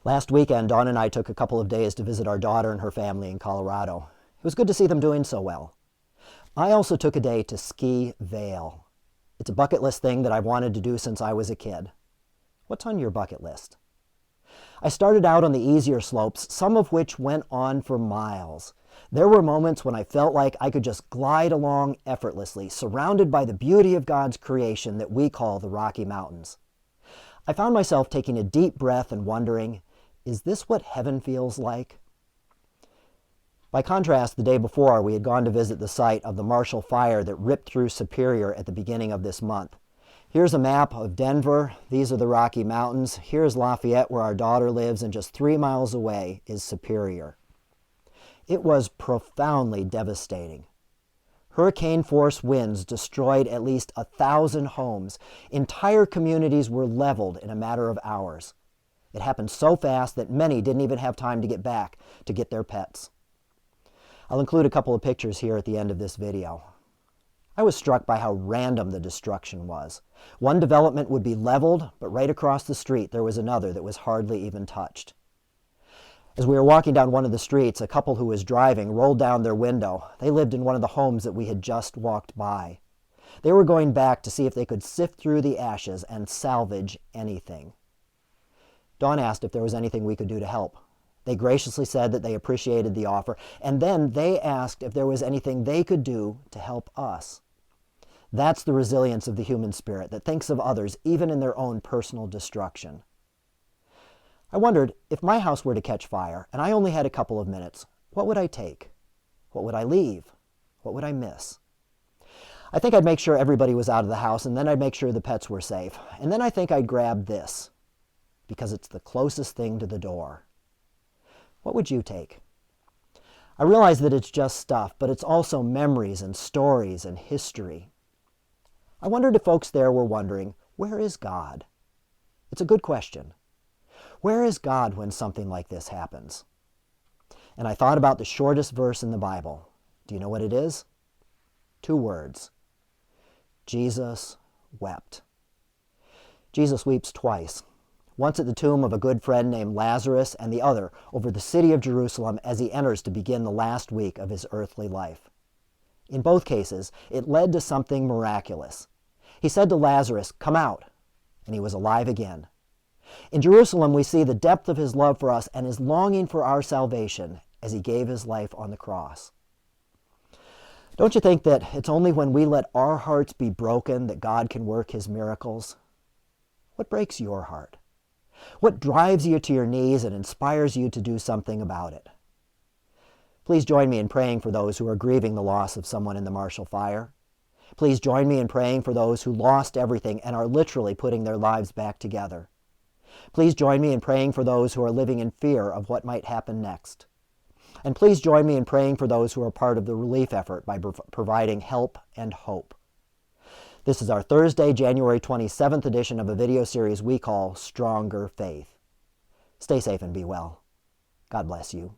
Last weekend, Dawn and I took a couple of days to visit our daughter and her family in Colorado. It was good to see them doing so well. I also took a day to ski Vail. It's a bucket list thing that I've wanted to do since I was a kid. What's on your bucket list? I started out on the easier slopes, some of which went on for miles. There were moments when I felt like I could just glide along effortlessly, surrounded by the beauty of God's creation that we call the Rocky Mountains. I found myself taking a deep breath and wondering, is this what heaven feels like? By contrast, the day before, we had gone to visit the site of the Marshall Fire that ripped through Superior at the beginning of this month. Here's a map of Denver. These are the Rocky Mountains. Here's Lafayette, where our daughter lives, and just 3 miles away is Superior. It was profoundly devastating. Hurricane-force winds destroyed at least 1,000 homes. Entire communities were leveled in a matter of hours. It happened so fast that many didn't even have time to get back to get their pets. I'll include a couple of pictures here at the end of this video. I was struck by how random the destruction was. One development would be leveled, but right across the street there was another that was hardly even touched. As we were walking down one of the streets, a couple who was driving rolled down their window. They lived in one of the homes that we had just walked by. They were going back to see if they could sift through the ashes and salvage anything. Dawn asked if there was anything we could do to help. They graciously said that they appreciated the offer, and then they asked if there was anything they could do to help us. That's the resilience of the human spirit that thinks of others even in their own personal destruction. I wondered, if my house were to catch fire and I only had a couple of minutes, what would I take? What would I leave? What would I miss? I think I'd make sure everybody was out of the house, and then I'd make sure the pets were safe. And then I think I'd grab this, because it's the closest thing to the door. What would you take? I realize that it's just stuff, but it's also memories and stories and history. I wondered if folks there were wondering, where is God? It's a good question. Where is God when something like this happens? And I thought about the shortest verse in the Bible. Do you know what it is? 2 words. Jesus wept. Jesus weeps twice. Once at the tomb of a good friend named Lazarus, and the other over the city of Jerusalem as he enters to begin the last week of his earthly life. In both cases, it led to something miraculous. He said to Lazarus, "Come out," and he was alive again. In Jerusalem, we see the depth of his love for us and his longing for our salvation as he gave his life on the cross. Don't you think that it's only when we let our hearts be broken that God can work his miracles? What breaks your heart? What drives you to your knees and inspires you to do something about it? Please join me in praying for those who are grieving the loss of someone in the Marshall Fire. Please join me in praying for those who lost everything and are literally putting their lives back together. Please join me in praying for those who are living in fear of what might happen next. And please join me in praying for those who are part of the relief effort by providing help and hope. This is our Thursday, January 27th edition of a video series we call Stronger Faith. Stay safe and be well. God bless you.